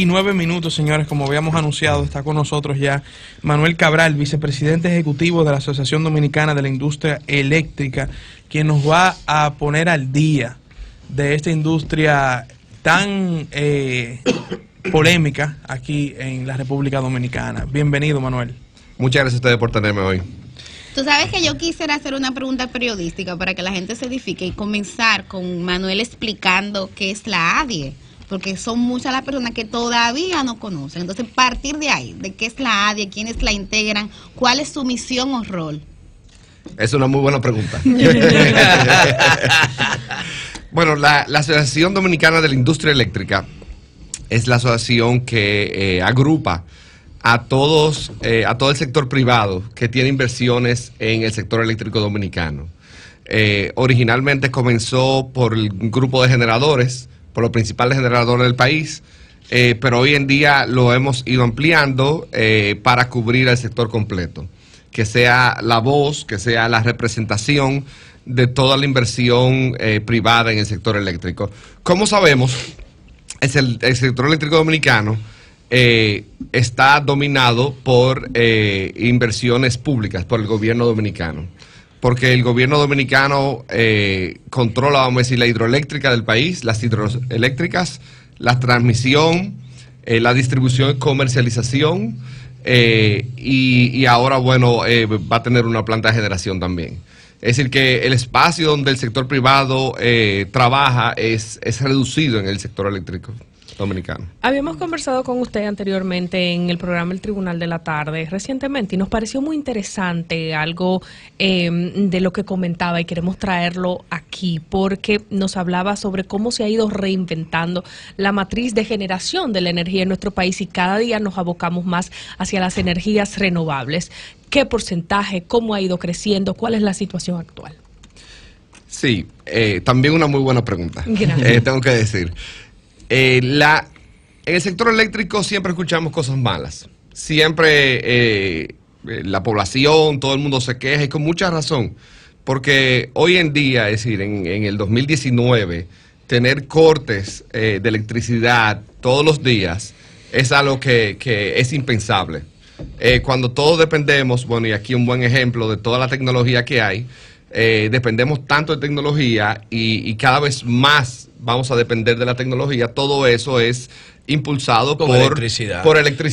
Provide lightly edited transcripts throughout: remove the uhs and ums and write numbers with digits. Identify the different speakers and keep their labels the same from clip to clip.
Speaker 1: 6:09, señores. Como habíamos anunciado, está con nosotros ya Manuel Cabral, vicepresidente ejecutivo de la Asociación Dominicana de la Industria Eléctrica, quien nos va a poner al día de esta industria tan polémica aquí en la República Dominicana. Bienvenido, Manuel.
Speaker 2: Muchas gracias a ustedes por tenerme hoy.
Speaker 3: Tú sabes que yo quisiera hacer una pregunta periodística para que la gente se edifique y comenzar con Manuel explicando qué es la ADIE, porque son muchas las personas que todavía no conocen. Entonces, partir de ahí, de qué es la ADIE, quiénes la integran, cuál es su misión o rol.
Speaker 2: Es una muy buena pregunta. Bueno, la Asociación Dominicana de la Industria Eléctrica es la asociación que agrupa a todo el sector privado que tiene inversiones en el sector eléctrico dominicano. Originalmente comenzó por el grupo de generadores, por los principales generadores del país, pero hoy en día lo hemos ido ampliando para cubrir el sector completo, que sea la voz, que sea la representación de toda la inversión privada en el sector eléctrico. Como sabemos, el sector eléctrico dominicano está dominado por inversiones públicas, por el gobierno dominicano, porque el gobierno dominicano controla, vamos a decir, la hidroeléctrica del país, las hidroeléctricas, la transmisión, la distribución y comercialización, y ahora, bueno, va a tener una planta de generación también. Es decir, que el espacio donde el sector privado trabaja es reducido en el sector eléctrico dominicano.
Speaker 4: Habíamos conversado con usted anteriormente en el programa El Tribunal de la Tarde recientemente y nos pareció muy interesante algo de lo que comentaba y queremos traerlo aquí porque nos hablaba sobre cómo se ha ido reinventando la matriz de generación de la energía en nuestro país y cada día nos abocamos más hacia las energías renovables. ¿Qué porcentaje? ¿Cómo ha ido creciendo? ¿Cuál es la situación actual?
Speaker 2: Sí, también una muy buena pregunta. Tengo que decir. En el sector eléctrico siempre escuchamos cosas malas. Siempre la población, todo el mundo se queja y con mucha razón. Porque hoy en día, es decir, en el 2019, tener cortes de electricidad todos los días es algo que es impensable. Cuando todos dependemos, bueno, y aquí un buen ejemplo de toda la tecnología que hay, dependemos tanto de tecnología y cada vez más vamos a depender de la tecnología. Todo eso es impulsado por electricidad.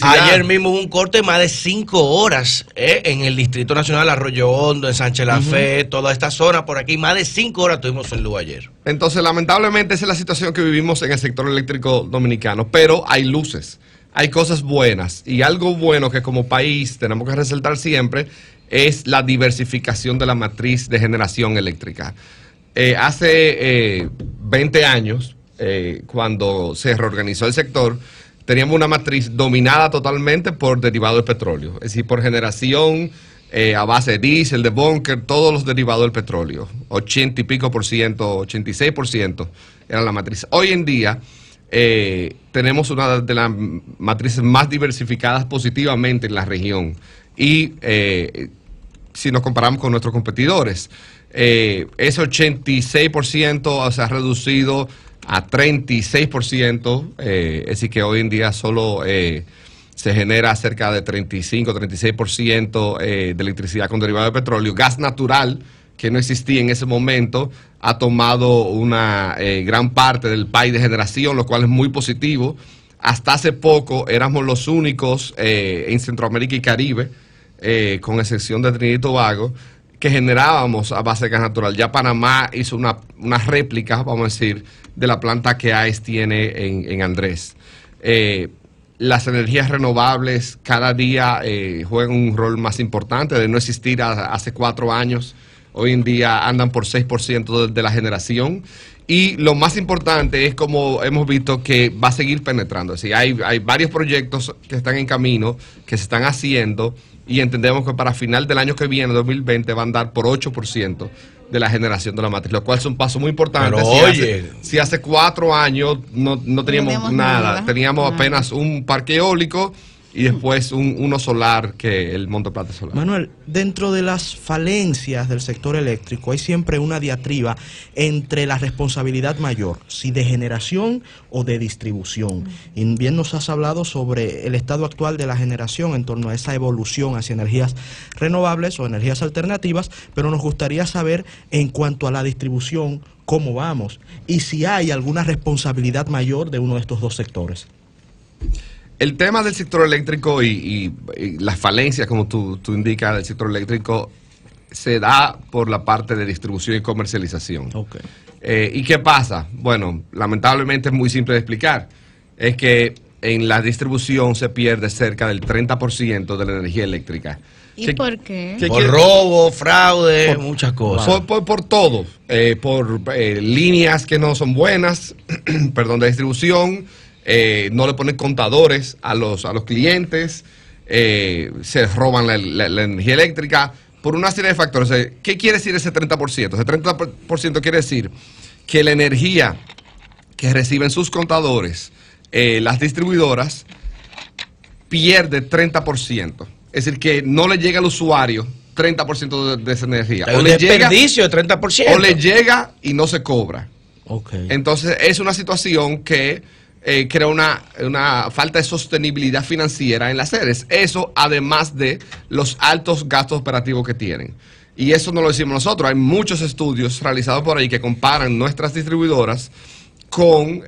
Speaker 5: Ayer mismo hubo un corte de más de 5 horas en el Distrito Nacional, Arroyo Hondo, en Sánchez La Fe, toda esta zona por aquí, más de 5 horas tuvimos en luz ayer. Entonces, lamentablemente, esa es la situación que vivimos en el sector eléctrico dominicano, pero hay luces, hay cosas buenas, y algo bueno que como país tenemos que resaltar siempre es la diversificación de la matriz de generación eléctrica. Hace 20 años, cuando se reorganizó el sector, teníamos una matriz dominada totalmente por derivados del petróleo, es decir, por generación a base de diésel, de búnker, todos los derivados del petróleo, 80 y pico por ciento, 86% era la matriz. Hoy en día tenemos una de las matrices más diversificadas positivamente en la región y si nos comparamos con nuestros competidores, ese 86% se ha reducido a 36%, es decir que hoy en día solo se genera cerca de 35-36% de electricidad con derivado de petróleo. Gas natural, que no existía en ese momento, ha tomado una gran parte del país de generación, lo cual es muy positivo. Hasta hace poco éramos los únicos en Centroamérica y Caribe, con excepción de Trinidad y Tobago, que generábamos a base de gas natural. Ya Panamá hizo una réplica, vamos a decir, de la planta que AES tiene en Andrés. Las energías renovables cada día juegan un rol más importante. De no existir hace 4 años, hoy en día andan por 6% de la generación. Y lo más importante es, como hemos visto, que va a seguir penetrando. Es decir, hay varios proyectos que están en camino, que se están haciendo, y entendemos que para final del año que viene, 2020, va a andar por 8% de la generación de la matriz, lo cual es un paso muy importante. Pero
Speaker 2: si hace 4 años no teníamos nada, teníamos apenas un parque eólico y después uno solar que el monoplata solar.
Speaker 6: Manuel, dentro de las falencias del sector eléctrico hay siempre una diatriba entre la responsabilidad mayor, si de generación o de distribución. Y bien nos has hablado sobre el estado actual de la generación en torno a esa evolución hacia energías renovables o energías alternativas, pero nos gustaría saber en cuanto a la distribución, cómo vamos y si hay alguna responsabilidad mayor de uno de estos dos sectores.
Speaker 2: El tema del sector eléctrico y las falencias, como tú indicas, del sector eléctrico se da por la parte de distribución y comercialización.
Speaker 6: Okay.
Speaker 2: ¿Y qué pasa? Bueno, lamentablemente es muy simple de explicar. Es que en la distribución se pierde cerca del 30% de la energía eléctrica.
Speaker 3: ¿Y por qué?
Speaker 5: Por robo, fraude, muchas cosas.
Speaker 2: Por todo. Por líneas que no son buenas, perdón, de distribución. No le ponen contadores a los clientes, se roban la energía eléctrica por una serie de factores. ¿Qué quiere decir ese 30%? Ese 30% quiere decir que la energía que reciben sus contadores, las distribuidoras, pierde 30%. Es decir, que no le llega al usuario 30% de esa energía.
Speaker 5: Hay un desperdicio de 30%.
Speaker 2: O le llega y no se cobra.
Speaker 6: Okay.
Speaker 2: Entonces, es una situación que crea una falta de sostenibilidad financiera en las sedes. Eso, además de los altos gastos operativos que tienen. Y eso no lo decimos nosotros. Hay muchos estudios realizados por ahí que comparan nuestras distribuidoras con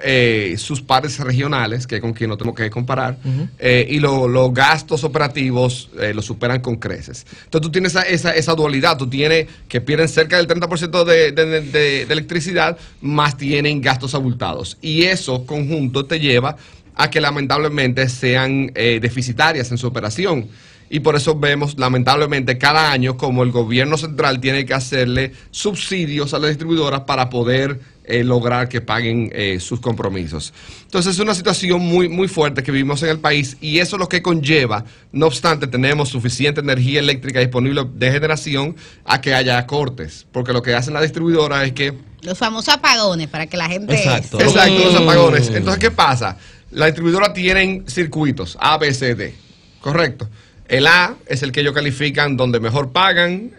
Speaker 2: sus pares regionales, que con quien no tenemos que comparar, y los gastos operativos los superan con creces. Entonces tú tienes esa dualidad, tú tienes que pierden cerca del 30% de electricidad, más tienen gastos abultados. Y eso conjunto te lleva a que lamentablemente sean deficitarias en su operación. Y por eso vemos, lamentablemente, cada año como el gobierno central tiene que hacerle subsidios a las distribuidoras para poder lograr que paguen sus compromisos. Entonces es una situación muy fuerte que vivimos en el país y eso es lo que conlleva, no obstante tenemos suficiente energía eléctrica disponible de generación, a que haya cortes, porque lo que hacen las distribuidoras es que...
Speaker 3: Los famosos apagones, para que la gente...
Speaker 6: Exacto,
Speaker 2: los apagones. Entonces, ¿qué pasa? Las distribuidoras tienen circuitos A, B, C, D, ¿correcto? El A es el que ellos califican donde mejor pagan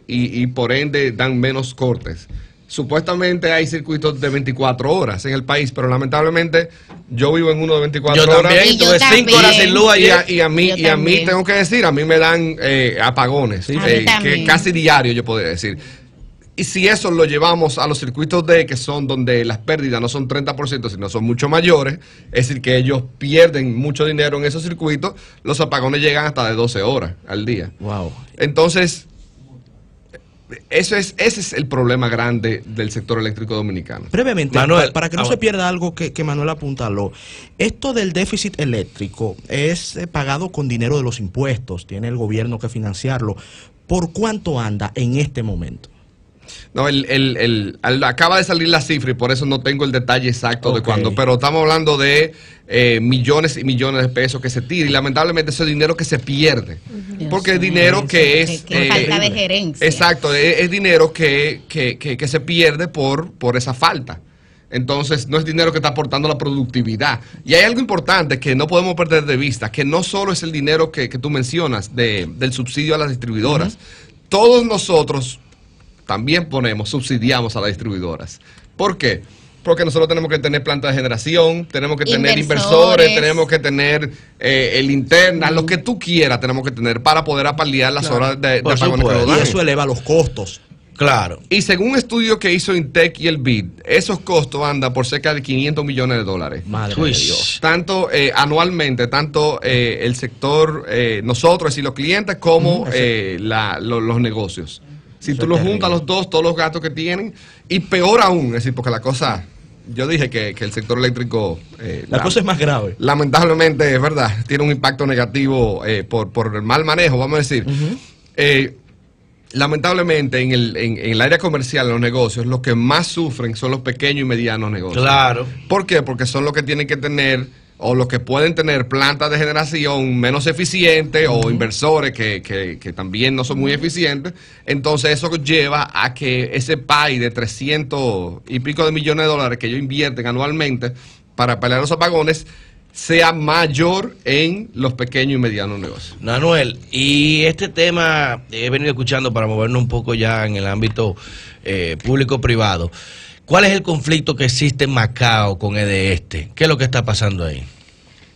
Speaker 2: y por ende dan menos cortes. Supuestamente hay circuitos de 24 horas en el país, pero lamentablemente yo vivo en uno de 24 horas.
Speaker 5: También, tuve 5 horas sin luz ayer.
Speaker 2: Y a mí tengo que decir, a mí me dan apagones, que casi diario yo podría decir. Y si eso lo llevamos a los circuitos D, que son donde las pérdidas no son 30%, sino son mucho mayores, es decir, que ellos pierden mucho dinero en esos circuitos, los apagones llegan hasta de 12 horas al día.
Speaker 6: Wow.
Speaker 2: Entonces, ese es el problema grande del sector eléctrico dominicano.
Speaker 6: Brevemente,
Speaker 5: Manuel,
Speaker 6: para que no se pierda algo que Manuel apuntaló, esto del déficit eléctrico es pagado con dinero de los impuestos, tiene el gobierno que financiarlo. ¿Por cuánto anda en este momento?
Speaker 2: No, acaba de salir la cifra y por eso no tengo el detalle exacto de cuándo, pero estamos hablando de millones y millones de pesos que se tiran y lamentablemente ese dinero que se pierde, porque es dinero que es...
Speaker 3: falta de gerencia.
Speaker 2: Exacto, es dinero que se pierde por esa falta. Entonces no es dinero que está aportando la productividad. Y hay algo importante que no podemos perder de vista, que no solo es el dinero que tú mencionas del subsidio a las distribuidoras. Todos nosotros también subsidiamos a las distribuidoras. ¿Por qué? Porque nosotros tenemos que tener plantas de generación, tenemos que tener inversores, tenemos que tener linternas, lo que tú quieras tenemos que tener para poder paliar las horas de apagones que nos dan.
Speaker 6: Y eso eleva los costos.
Speaker 5: Claro.
Speaker 2: Y según un estudio que hizo Intec y el BID, esos costos andan por cerca de $500 millones.
Speaker 6: Madre de Dios.
Speaker 2: Tanto anualmente, tanto el sector, nosotros, es decir, los clientes, como los negocios. Si tú los juntas los dos, todos los gastos que tienen, y peor aún, es decir, porque la cosa, yo dije que el sector eléctrico...
Speaker 6: la cosa es más grave.
Speaker 2: Lamentablemente, es verdad, tiene un impacto negativo por el mal manejo, vamos a decir. Lamentablemente, en el área comercial, en los negocios, los que más sufren son los pequeños y medianos negocios.
Speaker 5: Claro.
Speaker 2: ¿Por qué? Porque son los que tienen que tener, o los que pueden tener plantas de generación menos eficientes, o inversores que también no son muy eficientes. Entonces eso lleva a que ese PAI de 300 y pico de millones de dólares que ellos invierten anualmente para pelear los apagones sea mayor en los pequeños y medianos negocios.
Speaker 5: Manuel, y este tema he venido escuchando para movernos un poco ya en el ámbito público-privado. ¿Cuál es el conflicto que existe en Macao con EDESTE? ¿Qué es lo que está pasando ahí?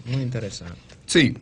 Speaker 6: Muy interesante.
Speaker 2: Sí.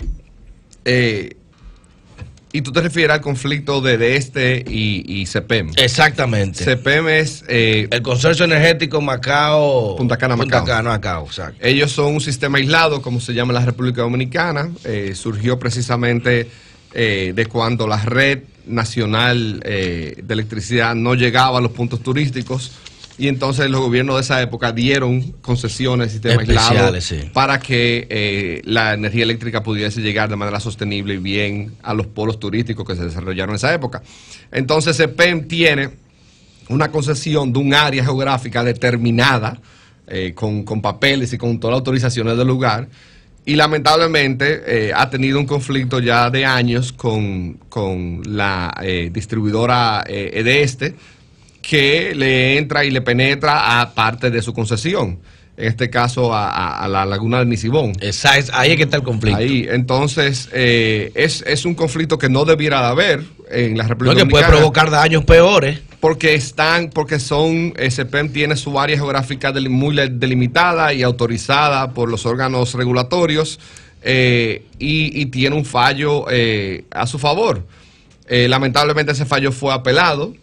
Speaker 2: Y tú te refieres al conflicto de EDESTE y CEPEM.
Speaker 5: Exactamente.
Speaker 2: CEPEM es...
Speaker 5: el Consorcio Energético Macao...
Speaker 2: Punta Cana, Macao.
Speaker 5: Punta Cana, Macao, exacto.
Speaker 2: Ellos son un sistema aislado, como se llama en la República Dominicana. Surgió precisamente de cuando la red nacional de electricidad no llegaba a los puntos turísticos. Y entonces los gobiernos de esa época dieron concesiones, sistema aislado,
Speaker 5: sí,
Speaker 2: para que la energía eléctrica pudiese llegar de manera sostenible y bien a los polos turísticos que se desarrollaron en esa época. Entonces CEPEM tiene una concesión de un área geográfica determinada, con papeles y con todas las autorizaciones del lugar, y lamentablemente ha tenido un conflicto ya de años con la distribuidora EDESTE, que le entra y le penetra a parte de su concesión, en este caso a la laguna de Nisibón.
Speaker 5: Ahí es que está el conflicto.
Speaker 2: Ahí, entonces, es un conflicto que no debiera de haber en la República Dominicana.
Speaker 5: Que puede provocar daños peores.
Speaker 2: Porque CEPEM tiene su área geográfica muy delimitada y autorizada por los órganos regulatorios, y tiene un fallo a su favor. Lamentablemente ese fallo fue apelado.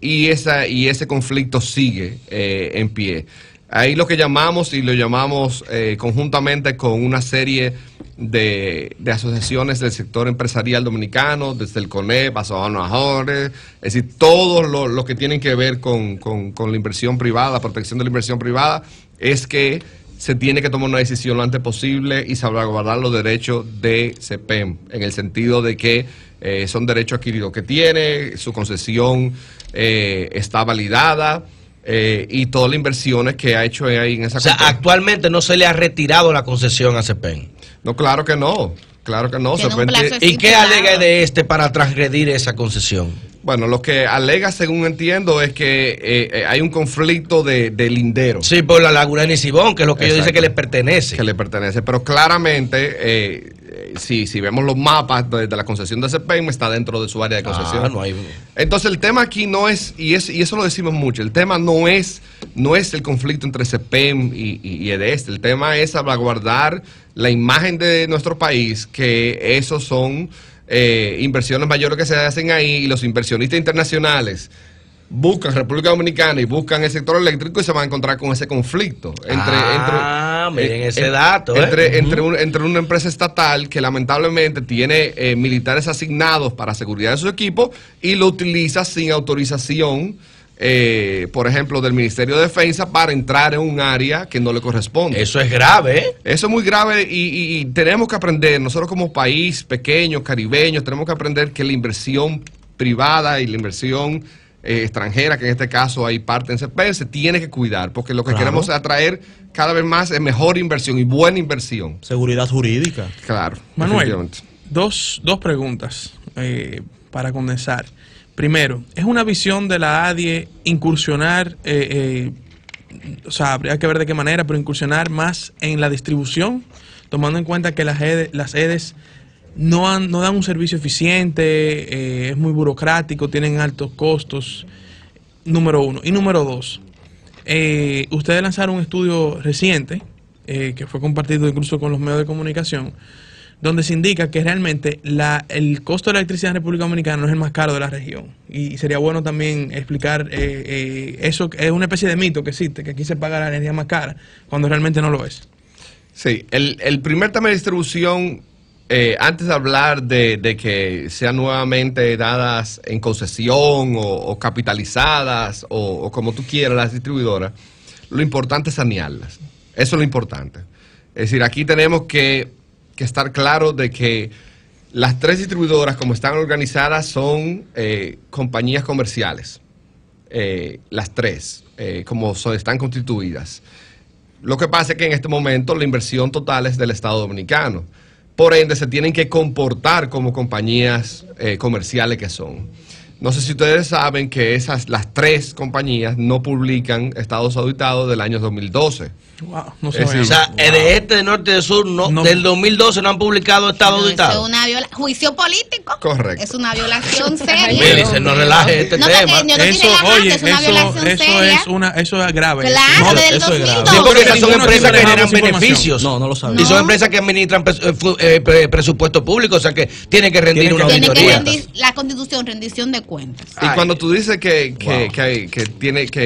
Speaker 2: Y ese conflicto sigue en pie. Ahí lo que llamamos, y lo llamamos conjuntamente con una serie de asociaciones del sector empresarial dominicano, desde el CONEP, es decir, todo lo que tienen que ver con la inversión privada, protección de la inversión privada, es que se tiene que tomar una decisión lo antes posible y salvaguardar los derechos de CEPEM, en el sentido de que son derechos adquiridos que tiene, su concesión está validada, y todas las inversiones que ha hecho ahí en esa...
Speaker 5: O sea, actualmente no se le ha retirado la concesión a CEPEM.
Speaker 2: No, claro que no. Claro que no.
Speaker 5: ¿Y qué alega EDESTE para transgredir esa concesión?
Speaker 2: Bueno, lo que alega, según entiendo, es que hay un conflicto de lindero.
Speaker 5: Sí, por la laguna de Nisibón, que es lo que ellos dicen que les pertenece.
Speaker 2: Que le pertenece, pero claramente, si vemos los mapas de la concesión de CEPEM, está dentro de su área de concesión.
Speaker 5: No hay...
Speaker 2: Entonces el tema aquí no es, y eso lo decimos mucho, el tema no es el conflicto entre CEPEM y EDESTE, el tema es salvaguardar la imagen de nuestro país, que esos son inversiones mayores que se hacen ahí, y los inversionistas internacionales buscan República Dominicana y buscan el sector eléctrico y se van a encontrar con ese conflicto
Speaker 5: miren ese dato,
Speaker 2: entre una empresa estatal que lamentablemente tiene militares asignados para seguridad de su equipo y lo utiliza sin autorización, por ejemplo, del Ministerio de Defensa, para entrar en un área que no le corresponde.
Speaker 5: Eso es grave, ¿eh?
Speaker 2: Eso es muy grave, y tenemos que aprender, nosotros como país pequeño, caribeños, tenemos que aprender que la inversión privada y la inversión extranjera, que en este caso hay parte en CEPEM, se tiene que cuidar, porque lo que queremos es atraer cada vez más es mejor inversión y buena inversión.
Speaker 6: Seguridad jurídica.
Speaker 2: Claro.
Speaker 1: Manuel, dos preguntas para condensar. Primero, ¿es una visión de la ADIE incursionar, o sea, habría que ver de qué manera, pero incursionar más en la distribución, tomando en cuenta que las EDES no dan un servicio eficiente, es muy burocrático, tienen altos costos, número uno. Y número dos, ustedes lanzaron un estudio reciente, que fue compartido incluso con los medios de comunicación, donde se indica que realmente el costo de la electricidad en República Dominicana no es el más caro de la región. Y sería bueno también explicar eso, que es una especie de mito que existe, que aquí se paga la energía más cara, cuando realmente no lo es.
Speaker 2: Sí, el primer tema de distribución, antes de hablar de que sean nuevamente dadas en concesión o capitalizadas o como tú quieras las distribuidoras, lo importante es sanearlas. Eso es lo importante. Es decir, aquí tenemos que estar claro de que las tres distribuidoras, como están organizadas, son compañías comerciales. Las tres, como están constituidas. Lo que pasa es que en este momento la inversión total es del Estado Dominicano. Por ende, se tienen que comportar como compañías comerciales que son. No sé si ustedes saben que las 3 compañías no publican estados auditados del año 2012.
Speaker 1: Wow, no
Speaker 2: Es decir,
Speaker 5: O sea, de este, de norte, de sur, no, del 2012 no han publicado estado auditado.
Speaker 3: Eso es una juicio político.
Speaker 2: Correcto.
Speaker 3: Es una violación seria.
Speaker 5: Mire, no relaje este
Speaker 3: No,
Speaker 5: tema.
Speaker 3: yo no estoy relajando, es una violación seria.
Speaker 1: Eso es grave.
Speaker 3: Claro, desde el
Speaker 6: eso es grave.
Speaker 3: 2012.
Speaker 5: Sí, porque esas son
Speaker 1: Ninguno aquí
Speaker 5: empresas que
Speaker 1: manejamos
Speaker 5: generan
Speaker 1: información.
Speaker 5: beneficios.
Speaker 6: No lo sabía.
Speaker 5: Y son empresas que administran presupuesto público, o sea que tienen que rendir una
Speaker 3: Tiene que
Speaker 5: auditoría.
Speaker 3: rendir la constitución, rendición de cuentas.
Speaker 2: Y cuando tú dices que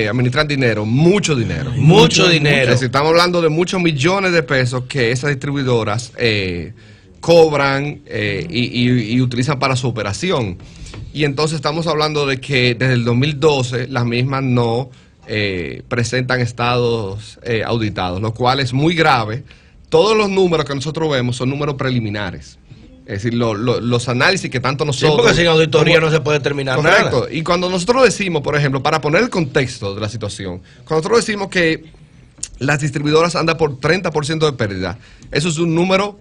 Speaker 2: administran dinero, mucho dinero.
Speaker 5: Mucho
Speaker 2: Es
Speaker 5: dinero.
Speaker 2: decir, estamos hablando de muchos millones de pesos que esas distribuidoras cobran y utilizan para su operación. Y entonces estamos hablando de que desde el 2012 las mismas no presentan estados auditados, lo cual es muy grave. Todos los números que nosotros vemos son números preliminares. Es decir, los análisis que tanto
Speaker 5: Sí,
Speaker 2: nosotros...
Speaker 5: porque sin auditoría no se puede terminar
Speaker 2: Correcto.
Speaker 5: nada.
Speaker 2: Y cuando nosotros decimos, por ejemplo, para poner el contexto de la situación, cuando nosotros decimos que las distribuidoras andan por 30% de pérdida, eso es un número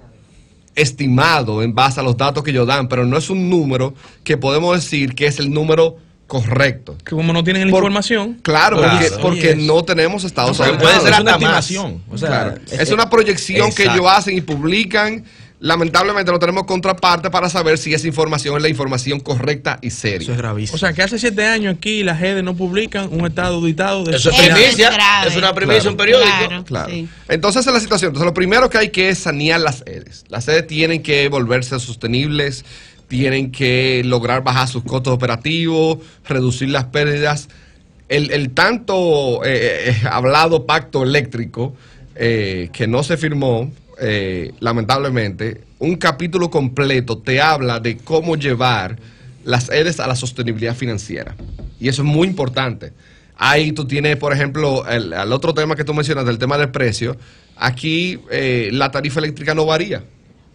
Speaker 2: estimado en base a los datos que ellos dan, pero no es un número que podemos decir que es el número correcto.
Speaker 1: Que como no tienen la información.
Speaker 2: Claro,
Speaker 5: Claro.
Speaker 2: porque no tenemos estados
Speaker 5: No,
Speaker 2: auditados.
Speaker 5: puede ser
Speaker 6: es
Speaker 5: hasta
Speaker 6: una
Speaker 5: más.
Speaker 6: estimación. O sea,
Speaker 2: Claro. Es una proyección que
Speaker 5: exacto.
Speaker 2: ellos hacen y publican. Lamentablemente no tenemos contraparte para saber si esa información es la información correcta y seria.
Speaker 6: eso es gravísimo.
Speaker 1: O sea, que hace 7 años aquí las GED no publican un estado auditado de
Speaker 5: Eso es
Speaker 3: Eso es
Speaker 5: primicia,
Speaker 3: grave.
Speaker 5: es una primicia, un periódico.
Speaker 3: Claro. Sí.
Speaker 2: Entonces esa es la situación. Entonces lo primero que hay que es sanear las sedes. Las sedes tienen que volverse sostenibles, tienen que lograr bajar sus costos operativos, reducir las pérdidas. El tanto hablado pacto eléctrico que no se firmó, lamentablemente, un capítulo completo te habla de cómo llevar las sedes a la sostenibilidad financiera. Y eso es muy importante. Ahí tú tienes, por ejemplo, el otro tema que tú mencionas, del tema del precio. Aquí la tarifa eléctrica no varía.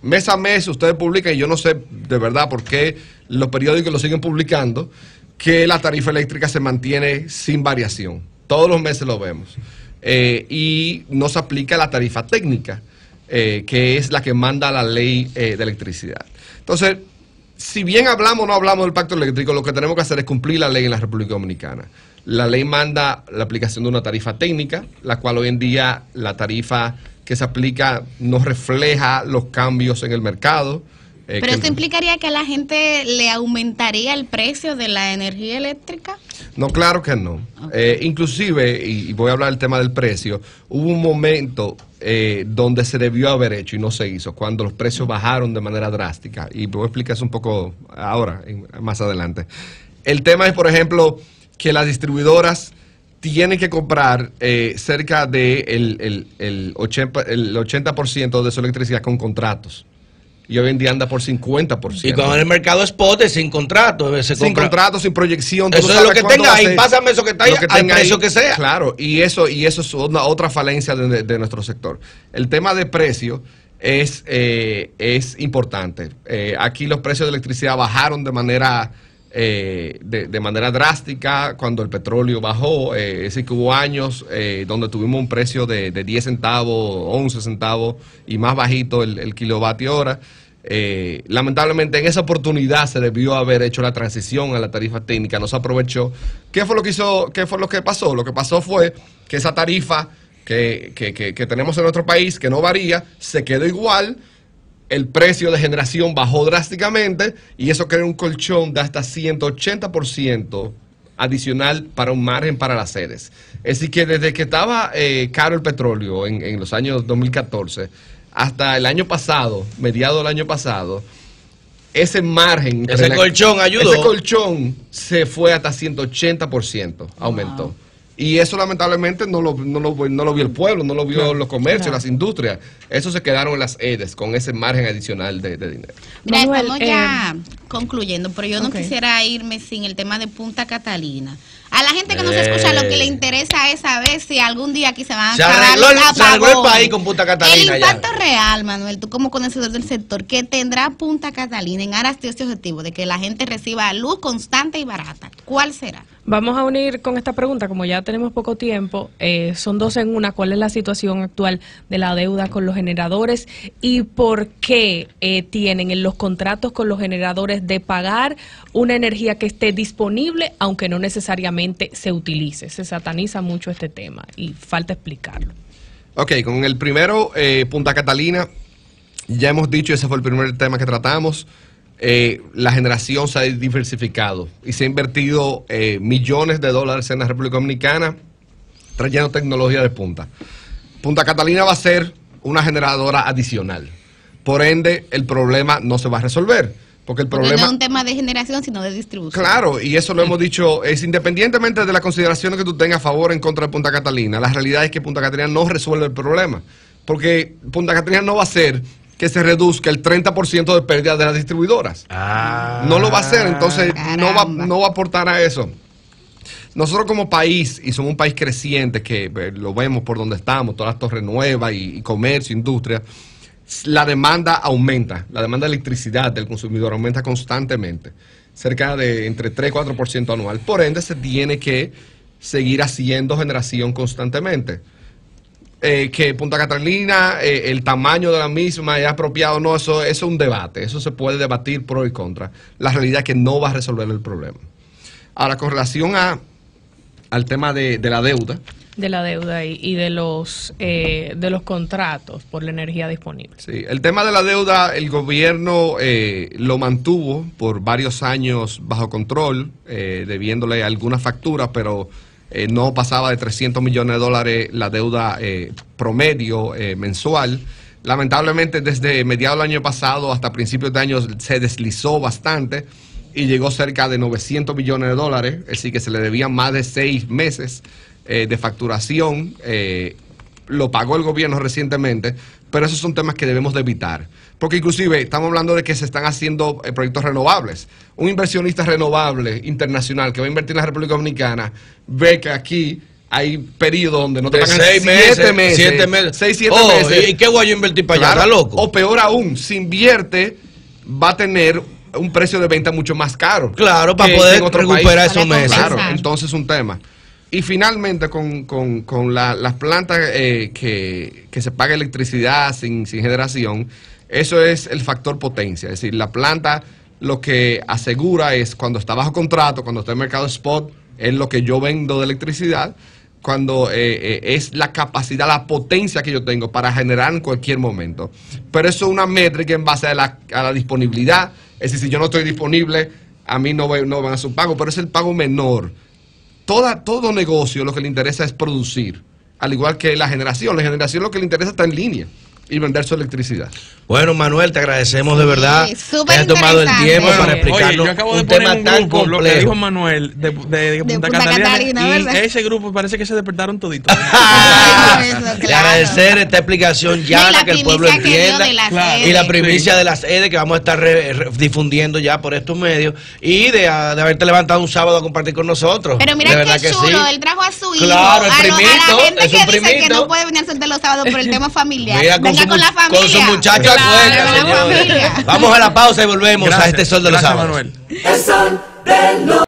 Speaker 2: Mes a mes ustedes publican, y yo no sé de verdad por qué los periódicos lo siguen publicando, que la tarifa eléctrica se mantiene sin variación. Todos los meses lo vemos. Y no se aplica la tarifa técnica, que es la que manda la ley de electricidad. Entonces, si bien hablamos o no hablamos del pacto eléctrico, lo que tenemos que hacer es cumplir la ley en la República Dominicana. La ley manda la aplicación de una tarifa técnica, la cual hoy en día la tarifa que se aplica no refleja los cambios en el mercado.
Speaker 3: Pero eso implicaría que a la gente le aumentaría el precio de la energía eléctrica.
Speaker 2: No, claro que no. Inclusive, y voy a hablar del tema del precio, hubo un momento donde se debió haber hecho y no se hizo, cuando los precios bajaron de manera drástica. Y voy a explicar eso un poco ahora, más adelante. El tema es, por ejemplo, que las distribuidoras tienen que comprar cerca del el 80% de su electricidad con contratos. Y hoy en día anda por 50%.
Speaker 5: Y cuando en el mercado spot es sin contrato.
Speaker 2: Sin contrato, sin proyección.
Speaker 5: Eso es lo que tenga ahí. Pásame eso que está ahí al precio que sea.
Speaker 2: Claro, y eso es otra falencia de nuestro sector. El tema de precio es importante. Aquí los precios de electricidad bajaron de manera drástica cuando el petróleo bajó. Es decir, que hubo años donde tuvimos un precio de 10 centavos, 11 centavos y más bajito el kilovatio hora. Lamentablemente en esa oportunidad se debió haber hecho la transición a la tarifa técnica, no se aprovechó. ¿Qué fue lo que pasó? Lo que pasó fue que esa tarifa que tenemos en nuestro país, que no varía, se quedó igual. El precio de generación bajó drásticamente y eso creó un colchón de hasta 180% adicional para un margen para las sedes. Es decir, que desde que estaba caro el petróleo en los años 2014 hasta el año pasado, mediado del año pasado, ese margen...
Speaker 5: Ese colchón ayudó.
Speaker 2: Ese colchón se fue hasta 180%, aumentó.
Speaker 3: Wow.
Speaker 2: Y eso lamentablemente no lo vio el pueblo, no lo vio los comercios, las industrias. Eso se quedaron en las EDES con ese margen adicional de dinero.
Speaker 3: Mira,
Speaker 4: Manuel,
Speaker 3: estamos ya concluyendo, pero yo no quisiera irme sin el tema de Punta Catalina. A la gente que nos escucha lo que le interesa es saber si algún día aquí se van a
Speaker 5: Se
Speaker 3: acabar
Speaker 5: arregló
Speaker 3: los
Speaker 5: se arregló el
Speaker 3: apagones.
Speaker 5: país con Punta Catalina.
Speaker 3: El
Speaker 5: ya.
Speaker 3: impacto real, Manuel, tú como conocedor del sector, que tendrá Punta Catalina en aras de este objetivo de que la gente reciba luz constante y barata, ¿cuál será?
Speaker 4: Vamos a unir con esta pregunta, como ya tenemos poco tiempo, son dos en una. ¿Cuál es la situación actual de la deuda con los generadores y por qué tienen en los contratos con los generadores de pagar una energía que esté disponible, aunque no necesariamente se utilice? Se sataniza mucho este tema y falta explicarlo.
Speaker 2: Ok, con el primero, Punta Catalina, ya hemos dicho, ese fue el primer tema que tratamos. La generación se ha diversificado y se ha invertido millones de dólares en la República Dominicana trayendo tecnología de punta. Punta Catalina va a ser una generadora adicional. Por ende, el problema no se va a resolver. Porque el problema
Speaker 3: no es un tema de generación, sino de distribución.
Speaker 2: Claro, y eso lo hemos dicho, es independientemente de las consideraciones que tú tengas a favor o en contra de Punta Catalina, la realidad es que Punta Catalina no resuelve el problema. Porque Punta Catalina no va a hacer que se reduzca el 30% de pérdida de las distribuidoras. No lo va a hacer, entonces no va a aportar a eso. Nosotros como país, y somos un país creciente, que lo vemos por donde estamos, todas las torres nuevas y comercio, industria, la demanda aumenta, la demanda de electricidad del consumidor aumenta constantemente, cerca de entre 3 y 4% anual. Por ende, se tiene que seguir haciendo generación constantemente. Que Punta Catalina, el tamaño de la misma es apropiado, no, eso es un debate, eso se puede debatir pro y contra. La realidad es que no va a resolver el problema. Ahora, con relación al tema de la deuda.
Speaker 4: De la deuda y de los contratos por la energía disponible.
Speaker 2: Sí, el tema de la deuda, el gobierno lo mantuvo por varios años bajo control, debiéndole algunas facturas, pero no pasaba de 300 millones de dólares la deuda promedio mensual. Lamentablemente, desde mediados del año pasado hasta principios de año se deslizó bastante y llegó cerca de 900 millones de dólares, es decir, que se le debían más de 6 meses de facturación. Lo pagó el gobierno recientemente, pero esos son temas que debemos de evitar. Porque inclusive estamos hablando de que se están haciendo proyectos renovables. Un inversionista renovable internacional que va a invertir en la República Dominicana ve que aquí hay periodos donde no te pagan 7 meses.
Speaker 5: 7 meses.
Speaker 2: 6, 7 meses.
Speaker 5: ¿Y qué voy a invertir para allá?
Speaker 2: Claro,
Speaker 5: ¿Está loco?
Speaker 2: o peor aún, si invierte, va a tener un precio de venta mucho más caro.
Speaker 5: Claro, para poder recuperar esos meses.
Speaker 2: Claro, entonces es un tema. Y finalmente, con las plantas que se paga electricidad sin generación, eso es el factor potencia. Es decir, la planta lo que asegura es cuando está bajo contrato, cuando está en mercado spot, es lo que yo vendo de electricidad, cuando es la capacidad, la potencia que yo tengo para generar en cualquier momento. Pero eso es una métrica en base a la disponibilidad. Es decir, si yo no estoy disponible, a mí no van a hacer un pago, pero es el pago menor. Todo negocio lo que le interesa es producir, al igual que la generación. La generación lo que le interesa está en línea y vender su electricidad.
Speaker 5: Bueno, Manuel, te agradecemos de verdad.
Speaker 3: Súper
Speaker 5: que hayas tomado el tiempo
Speaker 3: interesante.
Speaker 5: para explicarnos.
Speaker 1: Oye, yo acabo de
Speaker 5: un
Speaker 1: poner
Speaker 5: tema
Speaker 1: un
Speaker 5: tan
Speaker 1: grupo, lo que
Speaker 5: complejo.
Speaker 1: dijo Manuel de Punta Catalina,
Speaker 3: ¿verdad?
Speaker 1: y ese grupo parece que se despertaron toditos.
Speaker 5: Le agradecer esta explicación llana, que el pueblo entienda, y la primicia de las EDE que vamos a estar difundiendo ya por estos medios, y de haberte levantado un sábado a compartir con nosotros.
Speaker 3: Pero mira
Speaker 5: de verdad
Speaker 3: qué
Speaker 5: que
Speaker 3: chulo,
Speaker 5: sí.
Speaker 3: él trajo a su hijo,
Speaker 5: Claro, el
Speaker 3: a
Speaker 5: primito,
Speaker 3: la gente
Speaker 5: es
Speaker 3: que
Speaker 5: un
Speaker 3: dice que
Speaker 5: primito.
Speaker 3: no puede venir a soltar los sábados por el tema familiar.
Speaker 5: Mira,
Speaker 3: Venga con la familia.
Speaker 5: con su muchacho a
Speaker 3: Claro,
Speaker 5: cuenta,
Speaker 3: con la
Speaker 5: señores.
Speaker 3: familia.
Speaker 5: Vamos a la pausa y volvemos a este sol de los
Speaker 1: Gracias,
Speaker 5: sábados.
Speaker 1: Manuel.
Speaker 7: El sol de los